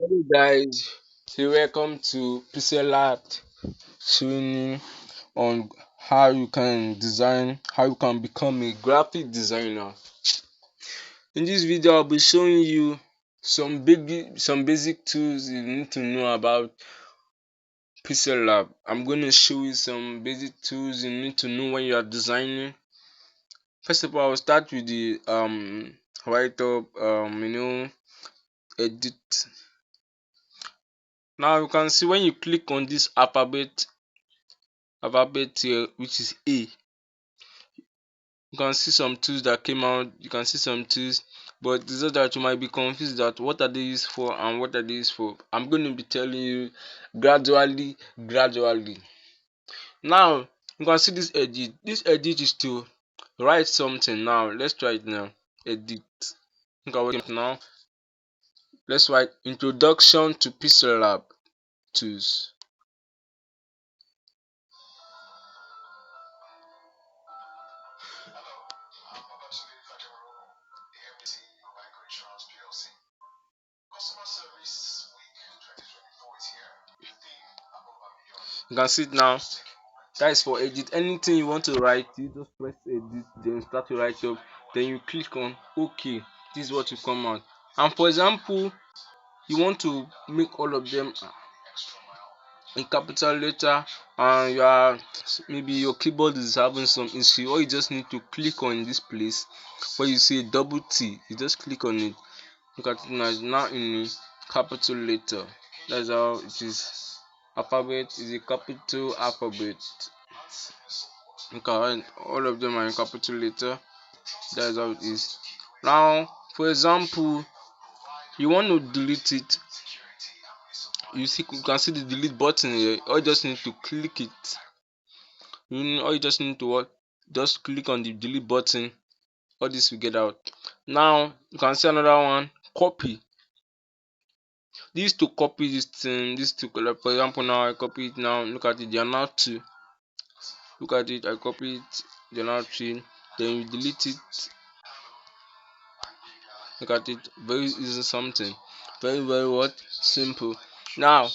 Hello guys, welcome to Pixel Art training on how you can become a graphic designer. In this video, I'll be showing you some basic tools you need to know about Pixel Lab. I'm going to show you some basic tools you need to know when you are designing. First of all, I'll start with the write up, edit. Now you can see when you click on this alphabet here, which is A, you can see some tools that came out. You can see some tools, but it's just that you might be confused that what are they used for and what are they used for. I'm going to be telling you gradually. Now you can see this edit. This edit is to write something. Now let's try it now. Edit. Okay, now let's write introduction to Pixel Lab tools. You can see it now. That is for edit. Anything you want to write, you just press edit, then start to write up. Then you click on OK. This is what will come out. And for example, you want to make all of them in capital letter, and you are maybe your keyboard is having some issue, or you just need to click on this place where you see double T. You just click on it. Look at it now. It's now in capital letter. That's how it is. Alphabet is a capital alphabet. Okay, all of them are in capital letter. That is how it is. Now, for example, you want to delete it. You can see the delete button here. Or you just need to click it. Or you just need to what? Just click on the delete button. All this will get out. Now you can see another one. Copy. This to copy this thing. This to, like, for example, now I copy it. Now look at it. They are now two. Look at it. I copy it. They are now three. Then you delete it. Look at it. Very easy something. Very what? Simple. Now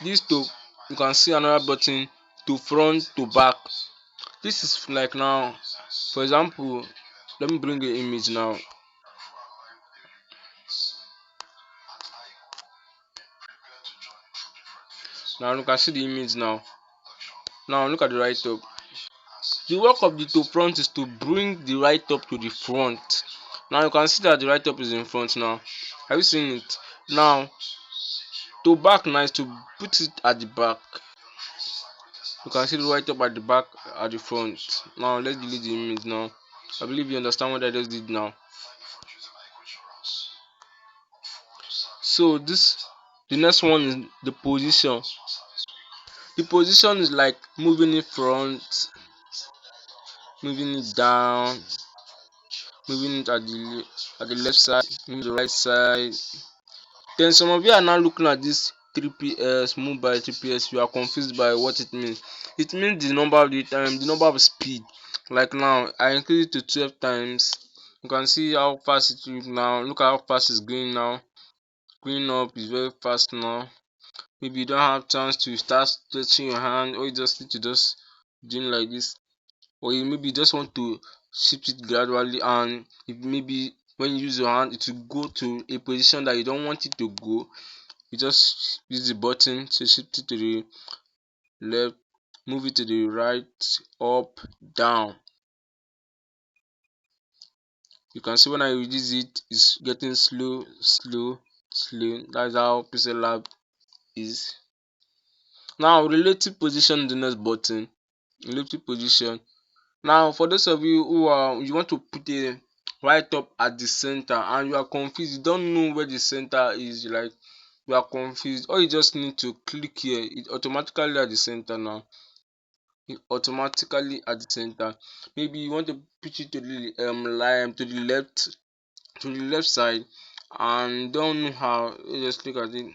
this to, you can see another button to front to back. This is like, now for example, let me bring the image now. Now you can see the image now. Now look at the right up. The work of the to front is to bring the right up to the front. Now you can see that the right up is in front now. Have you seen it? Now to back now is to put it at the back. You can see the right up at the back, at the front. Now let's delete the image now. I believe you understand what I just did now. So the next one is the position. The position is like moving it front, moving it down, moving it at the left side, moving the right side. Then some of you are now looking at this 3ps, move by 3ps. You are confused by what it means. It means the number of the time, the number of speed. Like now, I increase it to 12 times. You can see how fast it is now. Look at how fast it's going now. Going up is very fast now. Maybe you don't have chance to start stretching your hand, or you just need to just doing like this, or you maybe just want to shift it gradually, and if maybe when you use your hand it will go to a position that you don't want it to go, you just use the button to shift it to the left, move it to the right, up, down. You can see when I reduce it, it's getting slow. That's how Pixel Lab is. Now relative position is the next button. Relative position. Now for those of you who are, you want to put a right up at the center and you are confused, you don't know where the center is, like you are confused, or you just need to click here. It automatically at the center now. It automatically at the center. Maybe you want to put it to the line to the left side, and don't know how. You just look at it.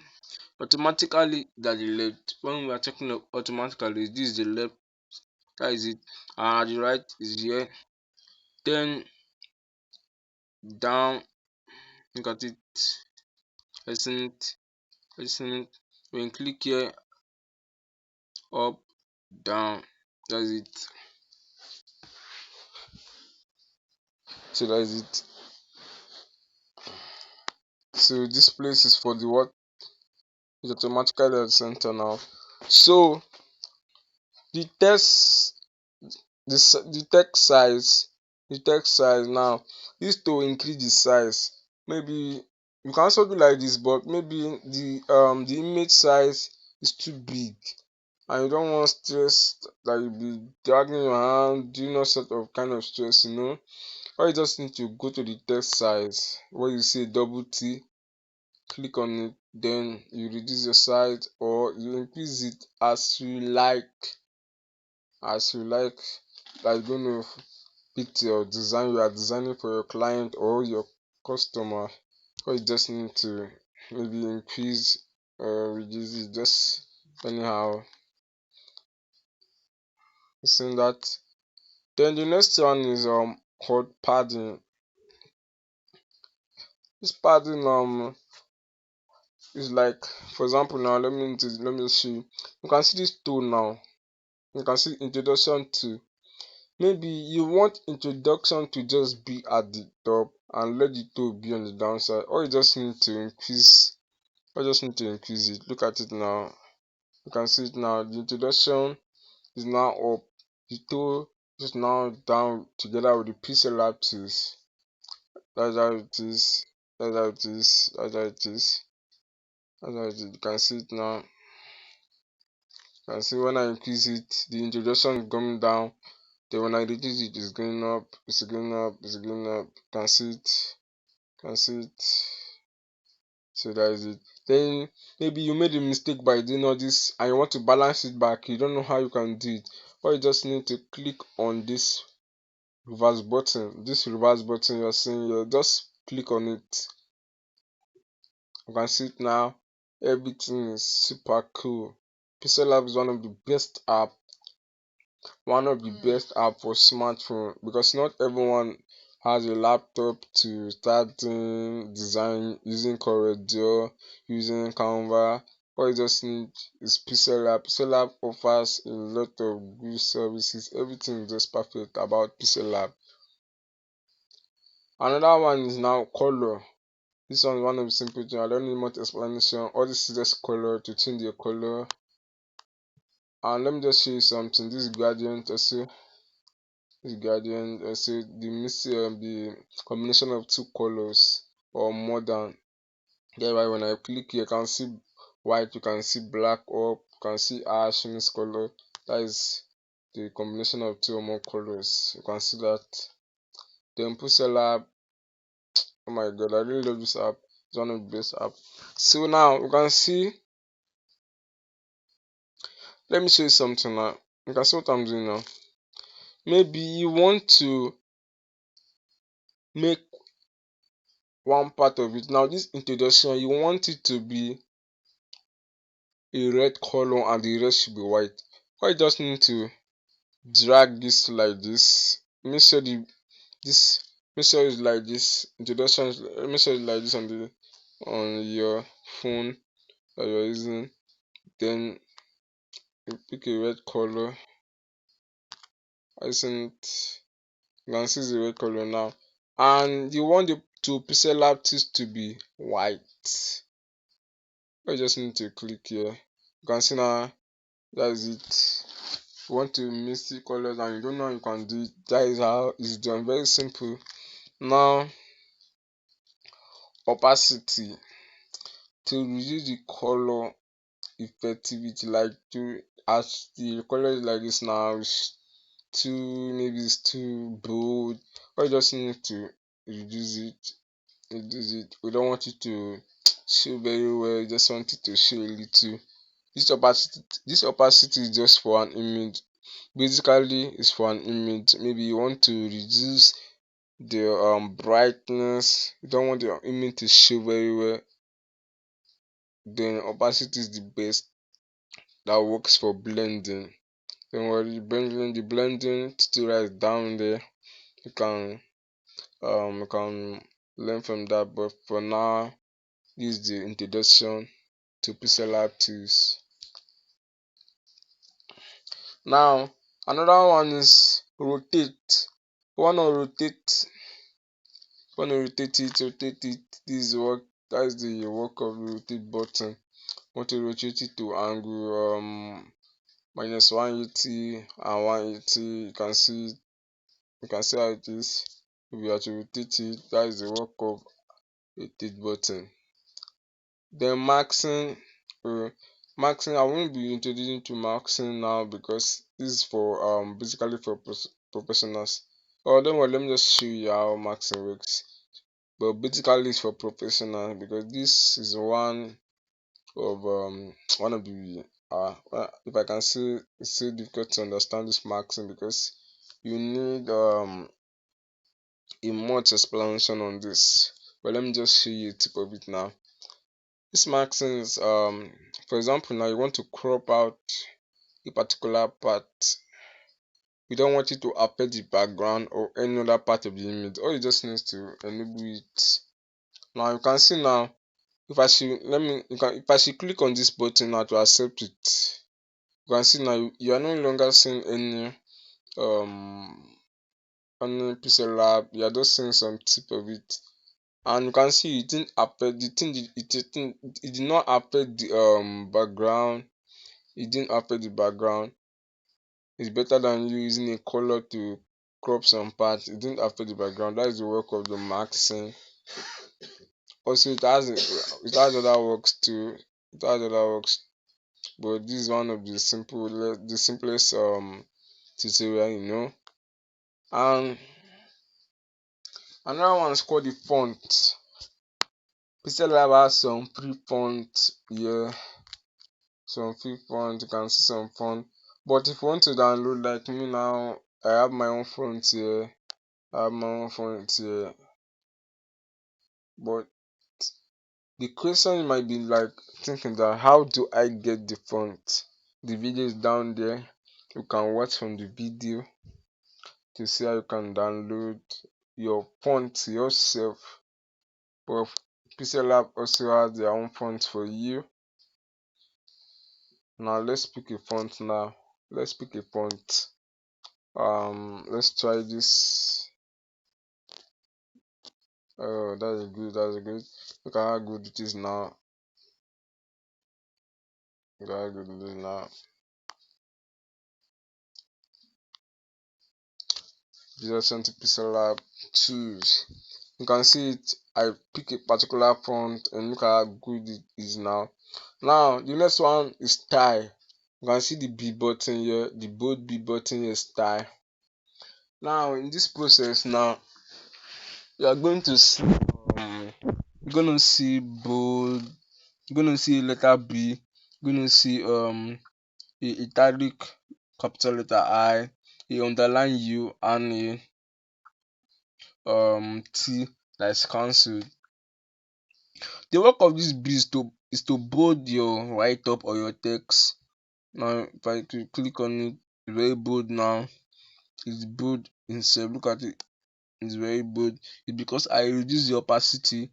Automatically at the left. When we are talking of automatically, this is the left. That is it. And the right is here. Then down. Look at it. Isn't it? Listen, when you click here, up, down, that's it. So that's it. So this place is for the what? It's automatically at the center now. So the text, the text size, now is to increase the size. Maybe you can also do like this, but maybe the image size is too big and you don't want stress that you be dragging around, doing all sort of kind of stress, or you just need to go to the text size where you see double T, click on it, then you reduce the size or you increase it as you like, like going to fit your design you are designing for your client or your customer, or you just need to maybe increase or reduce it just anyhow. Saying that, then the next one is called padding. This padding is like, for example, now let me show you. You can see this tool now. You can see introduction to. Maybe you want introduction to just be at the top and let the toe be on the downside, or you just need to increase, it. Look at it now. You can see it now. The introduction is now up. The toe is now down together with the pixel axis. That's how it is. That's how it is. That's how it is. That's how it is. You can see it now. You can see when I increase it, the introduction is coming down. Then when I reduce it, it's going up. It's going up. It's going up. You can see it. You can see it. So that is it. Then maybe you made a mistake by doing all this and you want to balance it back. You don't know how you can do it. Or you just need to click on this reverse button. This reverse button you're seeing here, just click on it. You can see it now. Everything is super cool. Pixel Lab is one of the best app for smartphone, because not everyone has a laptop to start doing design using Corel using Canva. All you just need is Pixel Lab. Pixel Lab offers a lot of good services. Everything is just perfect about Pixel Lab. Another one is now color. This one is one of the simple things. I don't need much explanation. All this is just color, to change the color. And let me just show you something. This gradient also. The combination of two colors or more than. Thereby when I click here, you can see white, you can see black, or you can see ash in this color. That is the combination of two or more colors. You can see that. Then Pixel Lab, oh my god, I really love this app. It's one of the best app. So now you can see, let me show you something now. You can see what I'm doing now. Maybe you want to make one part of it. Now this introduction, you want it to be a red color and the rest should be white. Or you just need to drag this like this. Make sure this make sure it's like this. Introduction, make sure it's like this on your phone that you're using. Then you pick a red color. I think you can see the red color now. And you want the to pixel artist to be white. I just need to click here. You can see now, that's it. You want to mix the colors and you don't know how you can do it. That is how it's done. Very simple. Now, opacity, to reduce the color effectivity, like to, as the color is like this now, it's maybe it's too bold, or you just need to reduce it. We don't want it to show very well, you just want it to show a little. This opacity is just for an image. Basically it's for an image. Maybe you want to reduce the brightness, you don't want your image to show very well, then opacity is the best. That works for blending. Don't worry, the blending tutorial is down there. You can learn from that, but for now, this is the introduction. to Pixel Lab tools. Now another one is rotate. Rotate it. This is work. That is the work of the rotate button. Want to rotate it to angle minus 180 and 180. You can see how it is. If you are to rotate it, that is the work of rotate button. Then maxing. Maxing, I won't be introducing to maxing now because this is for basically for professionals. Oh, don't worry, let me just show you how maxing works. But basically it's for professionals because this is one of the if I can say it's so difficult to understand this maxing because you need a much explanation on this. But let me just show you a tip of it now. This maxing is for example, now you want to crop out a particular part. You don't want it to affect the background or any other part of the image. All you just need to enable it. Now you can see now if I should click on this button now to accept it, you can see now you are no longer seeing any Pixel Lab. You are just seeing some tip of it, and you can see it didn't affect the thing. It did not affect the background. It didn't affect the background. It's better than you using a color to crop some parts. It didn't affect the background. That is the work of the maxing. Also, it has other works too. It has other works, but this is one of the simplest tutorial, you know. And another one is called the font. Pixel Lab has some free font here. Some free font, you can see some font. But if you want to download, like me now, I have my own font here. But the question you might be like thinking that how do I get the font? The video is down there. You can watch from the video to see how you can download your font yourself. But Pixel Lab also has their own font for you. Now let's pick a font now. Let's pick a font. Let's try this. Oh, that's good. Look at how good it is now. Look at how good it is now. Just sent to Pixel Lab choose. You can see it. I pick a particular font and look at how good it is now. Now the next one is style. You can see the B button here, the bold B button here, style. Now in this process now you are going to see you're gonna see bold, you're gonna see letter B, you're gonna see a italic capital letter I, a underline U, and a T that is cancelled. The work of this B is to bold your write up or your text. Now if I click on it, it's very bold now. It's bold instead. Look at it, it's very bold. It's because I reduce the opacity.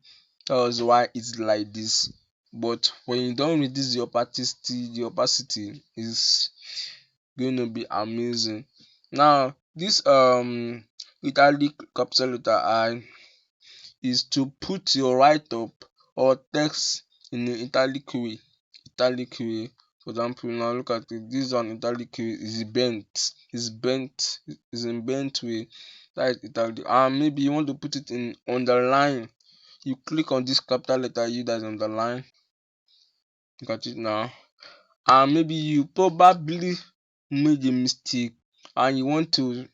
That was why it's like this. But when you don't reduce the opacity is going to be amazing. Now this italic capital letter I is to put your write up or text in an italic way. For example, now look at it. This one italic way is bent. Is in bent way. That is italic. And maybe you want to put it in underline. You click on this capital letter U that is underline. Look at it now. And maybe you probably made a mistake and you want to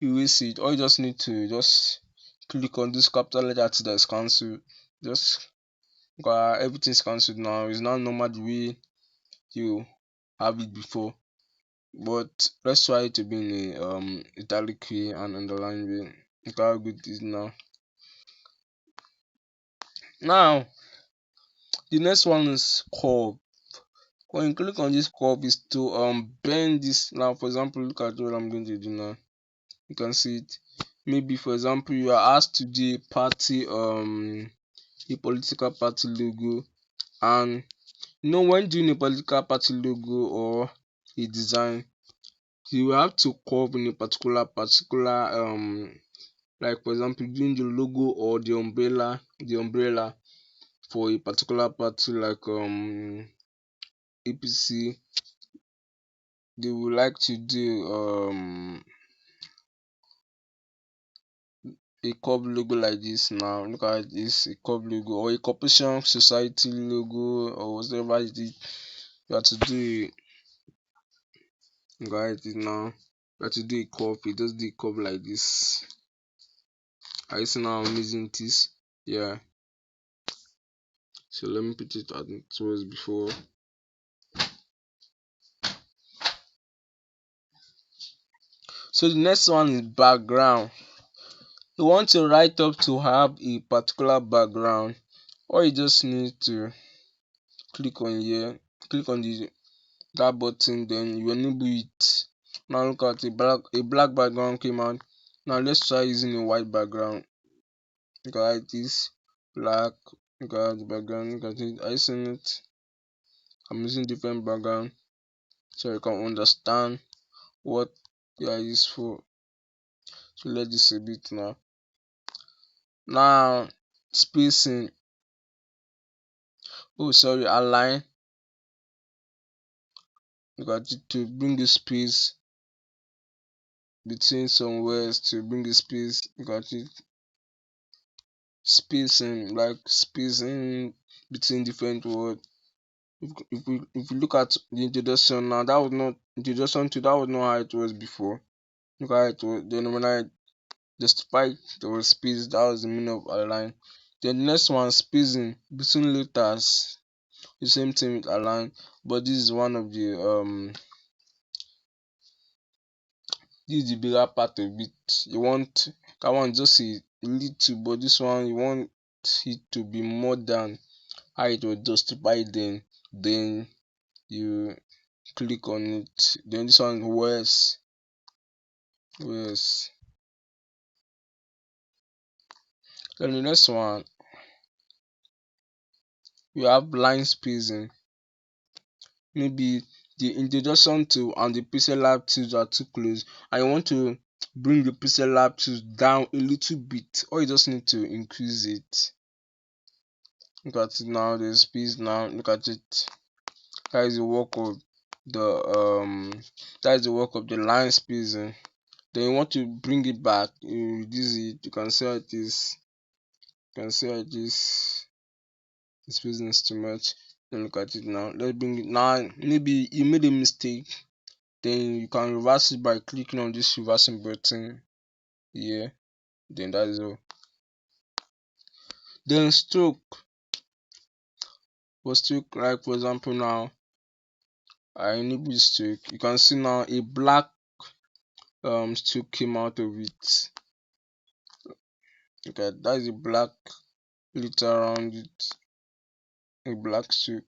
erase it. All you just need to just click on this capital letter T that is cancelled. Just everything is cancelled now. It's not normal the way you have it before. But let's try it to be in a italic way and underline way. Look how good it is now. Now the next one is curve. When you click on this curve is to bend this. Now for example, look at what I'm going to do now. You can see it. Maybe for example you are asked to do a party a political party logo, and When doing a political party logo or a design, you have to curve in a particular like for example doing the logo or the umbrella for a particular party like APC. They would like to do a curve logo like this. Now look at this, a curve logo or a corporation society logo or whatever it is. You have to do it. Look at it now. You have to do a curve. You just do a curve like this. Are you see now I'm using this? Yeah. So let me put it as it was before. So the next one is background. You want your write up to have a particular background, or you just need to click on here, click on that button, then you enable it. Now look at a black background came out. Now let's try using a white background. Look at this black. Look at the background. Look at it. Are you seeing it? I'm using different background so you can understand what they are used for. So let this a bit now. Now spacing. Oh sorry, align. Look at it to bring the space between some words, to bring the space. Look at it. Spacing, like spacing between different words. If you look at the introduction now, that was not introduction to that was not how it was before. Look at it was then when I despite there was space, that was the meaning of align. Then the next one, spacing between letters, the same thing with align, but this is one of the this is the bigger part of it. You want that one just a little, but this one you want it to be more than how it was justified. Then you click on it. Then this one worse. Then the next one, you have line spacing. Maybe the introduction to and the pixel lab tools are too close and you want to bring the pixel lab tools down a little bit, or you just need to increase it. Look at it now, the space now. Look at it. That is the work of the line spacing. Then you want to bring it back, you reduce it. You can see how it is. You can see how it is. The spacing is too much. Then look at it now. Let's bring it now. Maybe you made a mistake. Then you can reverse it by clicking on this reversing button here. Then that is all. Then stroke. For stroke, like for example now, I enable stroke. You can see now a black stroke came out of it. Okay, that is a black letter around it. A black stroke.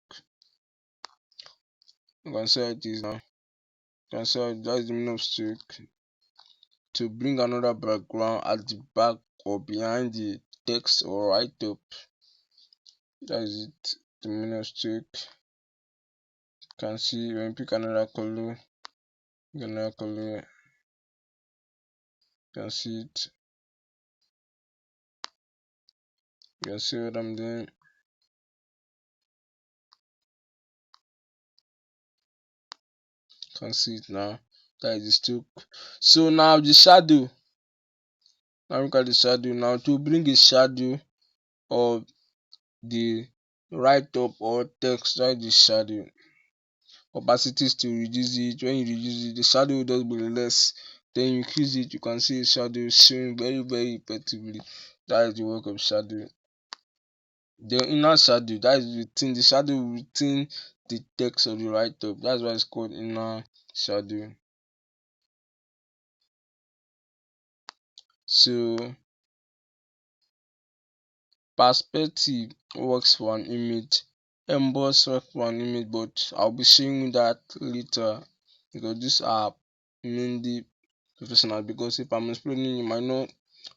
You can see how it is now. You can see how that is the meaning of stroke. To bring another background at the back or behind the text or right up. That is it. The meaning of stroke. You can see when you pick another color, you can see it. You can see what I'm doing. You can see it now. That is the stroke. So now the shadow. Now look at the shadow. Now to bring a shadow of the write up or text, write the shadow. Opacity is to reduce it. When you reduce it, the shadow will just be less. Then you increase it, you can see a shadow showing very effectively. That is the work of shadow. The inner shadow, that is within the shadow within the text of the write up. That's why it's called inner shadow. So perspective works for an image, emboss works for an image, but I'll be showing you that later because these are mainly professional. Because if I'm explaining, you might not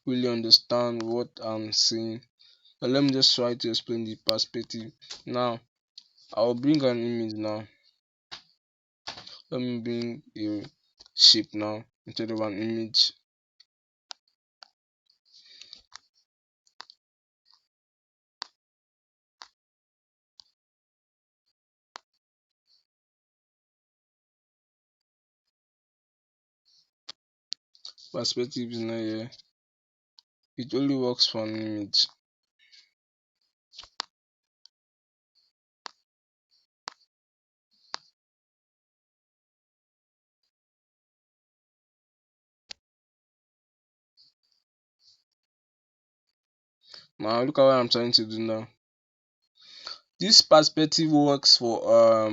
really understand what I'm saying. But let me just try to explain the perspective now. I'll bring an image now. Let me bring a shape now instead of an image. Perspective is not here. It only works for an image. Now look at what I'm trying to do now. This perspective works for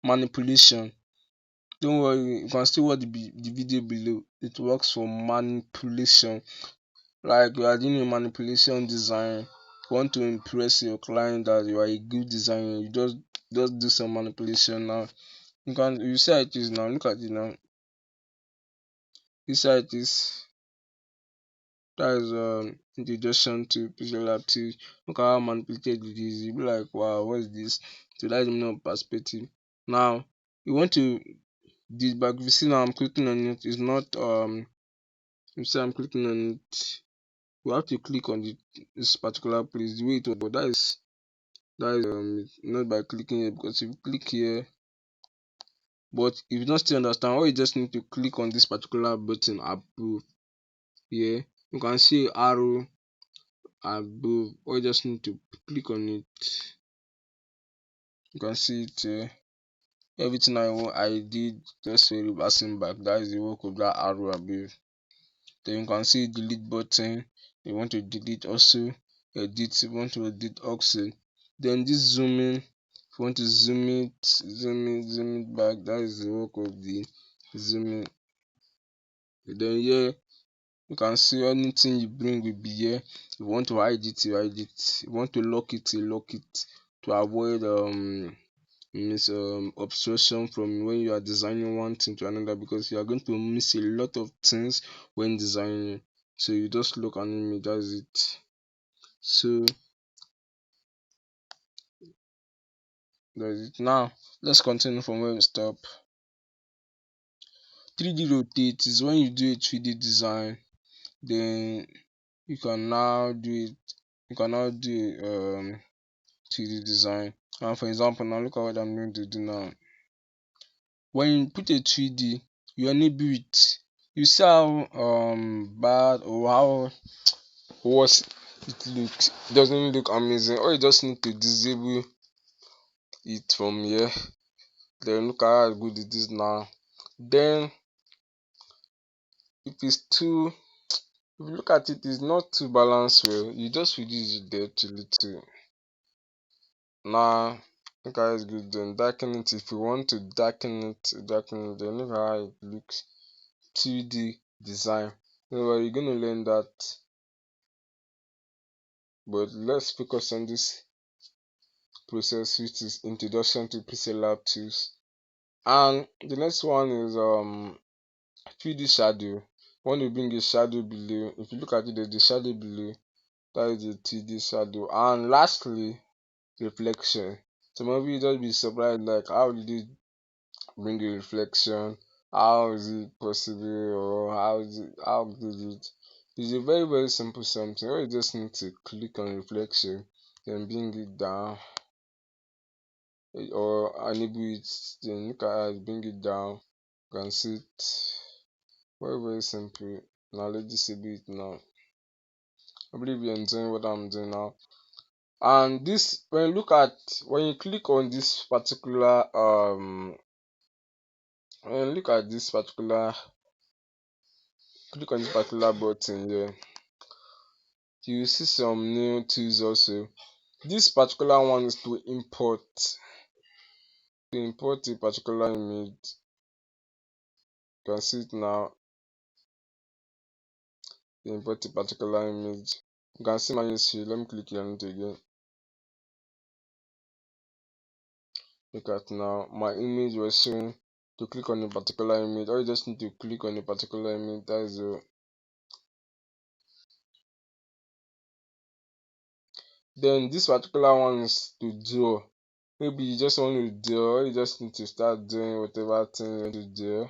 manipulation. Don't worry, you can still watch the video below. It works for manipulation. Like you are doing a manipulation design, you want to impress your client that you are a good designer, you just do some manipulation now. You see how it is now. Look at it now. You see how it is. That is introduction to Pixellab 2. Look at how manipulated it is. You'll be like, wow, what is this? So that is the meaning of perspective. Now you want to this, but if you see now I'm clicking on it, it's not you see I'm clicking on it. You have to click on this particular place the way it was, but that is not by clicking here, because if you click here, but if you don't still understand, all you just need to click on this particular button above here. You can see arrow above, or you just need to click on it. You can see it here. Everything I did just reversing back. That is the work of that arrow above. Then you can see delete button. You want to delete also, edit, you want to edit also. Then this zooming, if you want to zoom it back, that is the work of the zooming. Then here you can see anything you bring will be here. If you want to hide it, you hide it. If you want to lock it, you lock it, to avoid obstruction from when you are designing one thing to another, because you are going to miss a lot of things when designing. So you just look an image, that's it. So that's it. Now let's continue from where we stop. 3D rotate is when you do a 3D design, then you can now do it. You can now do 3D design. And for example, now look at what I'm going to do now. When you put a 3D, you enable it. You see how bad or how worse it looks. It doesn't look amazing. Or you just need to disable it from here. Then look at how good it is now. Then if it's too, if you look at it, it's not too balanced well, you just reduce it there to little. Now look how it's good. Then darken it. If you want to darken it, then look how it looks. 2D design. So you're gonna learn that, but let's focus on this process, which is introduction to Pixellab tools. And the next one is 3D shadow. Want to bring a shadow below. If you look at it, there's the shadow below. That is the 3D shadow. And lastly, reflection. Some of you just be surprised, like, how did it bring a reflection? How is it possible? Or how did it? It's a very simple something. All you just need to click on reflection, then bring it down, or enable it. Then look at it, bring it down. You can see it. Very simple. Now let's disable it now. I believe you're enjoying what I'm doing now. And this, when you click on this particular when you look at this particular click on this particular button here, you will see some new tools also. This particular one is to import a particular image. You can see it now. Import a particular image. You can see my history. Let me click on it again. Look at now, my image was showing to click on a particular image, or you just need to click on a particular image. That is Then this particular one is to draw. Maybe you just want to draw, you just need to start doing whatever thing you want to do.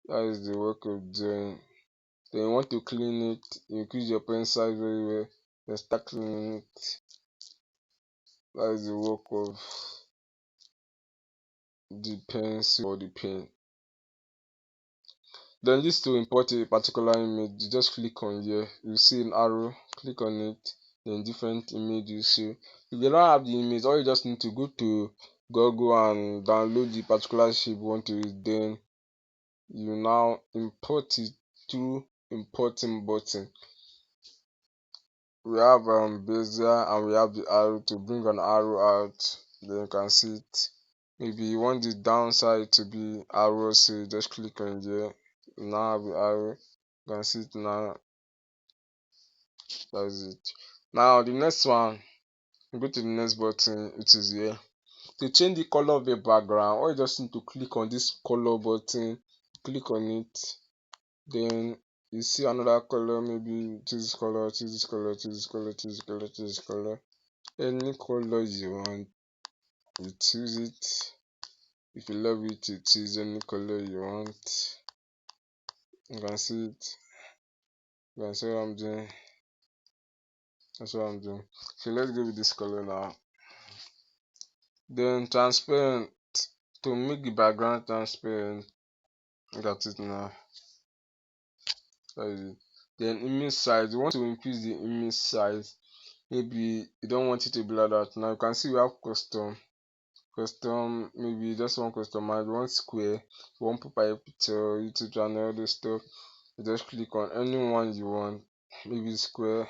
That is the work of drawing. Then you want to clean it, increase your pen size very well, then start cleaning it. That is the work of the pencil or the pen. Then this to import a particular image, you just click on here, you see an arrow, click on it, then different image you see. If you don't have the image, all you just need to go to Google and download the particular shape you want to use. Then you now import it through importing button. We have bezier and we have the arrow to bring an arrow out. Then you can see it. Maybe you want the downside to be arrow, so you just click on here. You now have the arrow. You can see it now. That's it. Now the next one, go to the next button, which is here. To change the color of the background, all you just need to click on this color button, click on it, then you see another color, maybe choose this color, choose this color, choose this color, choose this color, choose this color. Any color you want, you choose it. If you love it, you choose any color you want. You can see it. You can see what I'm doing. That's what I'm doing. So let's go with this color now. Then transparent, to make the background transparent. Look at it now. That is it. Then image size, you want to increase the image size. Maybe you don't want it to be like that. Now you can see we have custom. Maybe you just want customize, you want square, you want profile picture, YouTube channel, all this stuff. You just click on any one you want. Maybe square.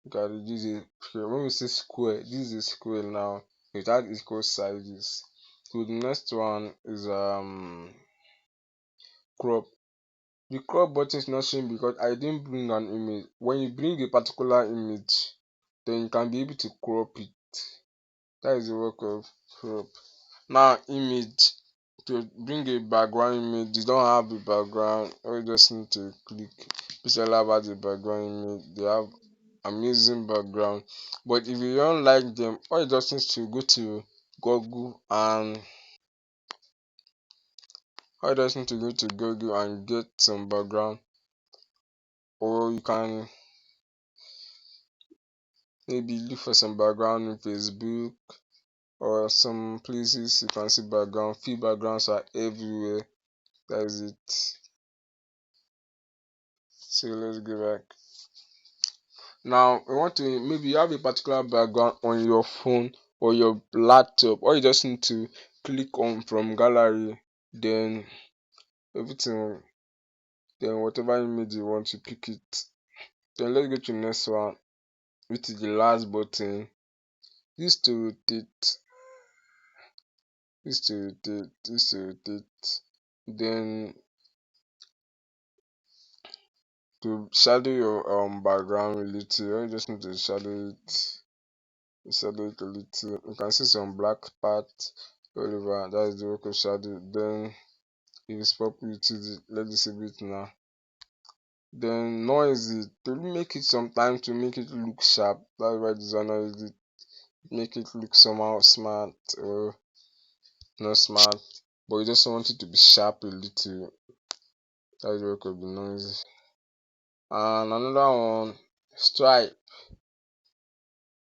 You can reduce it. When we say square, this is a square now. It has equal sizes. So the next one is crop. The crop button is not showing because I didn't bring an image. When you bring a particular image, then you can be able to crop it. That is the work of crop. Now image, to bring a background image, you don't have the background, or you just need to click. Pixel has the background image, they have amazing background. But if you don't like them, all you just need to go to Google and get some background, or you can maybe look for some background in Facebook or some places you can see background. Free backgrounds are everywhere. That is it. So let's go back. Now we want to, maybe you have a particular background on your phone or your laptop, or you just need to click on from gallery, then everything, then whatever image you want to pick it. Then let's go to the next one, which is the last button. This to rotate, then to shadow your background a little, you just need to shadow it a little. You can see some black parts all over. That is the work of shadow. Then if it's pop, you choose it. Let's disable it now. Then noisy, to make it sometimes to make it look sharp. That's why designer is it. Make it look somehow smart or not smart, but you just want it to be sharp a little. That is the work of the noisy. And another one, stripe.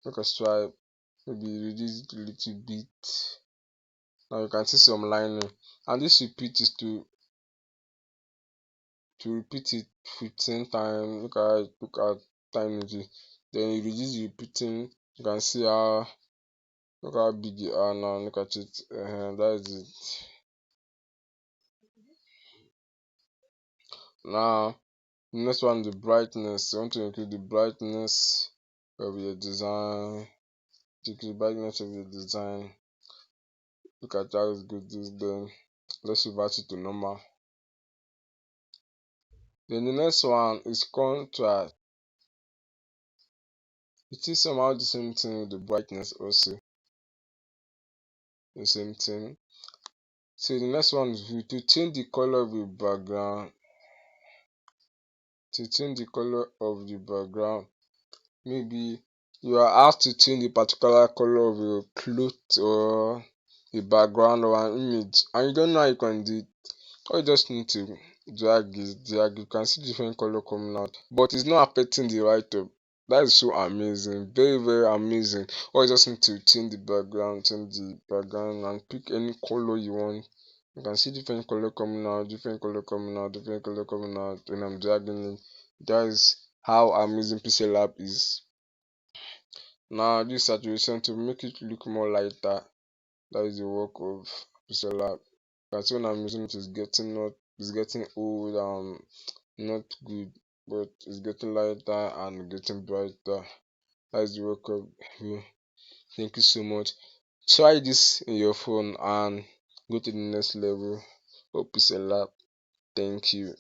Look at stripe. Maybe reduce it a little bit. Now you can see some lining, and this repeat is to repeat it 15 times. Look at time it is. Then you reduce the repeating. You can see how, look how big you are now. Look at it. That is it. Now next one, the brightness. You want to increase the brightness of your design. Decrease brightness of your design. Look at how it's good. Then let's revert it to normal. Then the next one is contrast. It is somehow the same thing with the brightness also. The same thing. So the next one is to change the color of the background. To change the color of the background, maybe you are asked to change the particular color of your cloth or a background or an image and you don't know how you can do it. All you just need to drag, you can see different color coming out, but it's not affecting the write-up. That is so amazing, very very amazing. All you just need to change the background and pick any color you want. You can see different color coming out, different color coming out, different color coming out when I'm dragging it. That is how amazing Pixel Lab is. Now this saturation to make it look more lighter. That is the work of Pixel Lab. You can see when I'm using it is getting not it's getting old not good, but it's getting lighter and getting brighter. That is the work of you. Thank you so much. Try this in your phone and go to the next level of Pixel Lab. Thank you.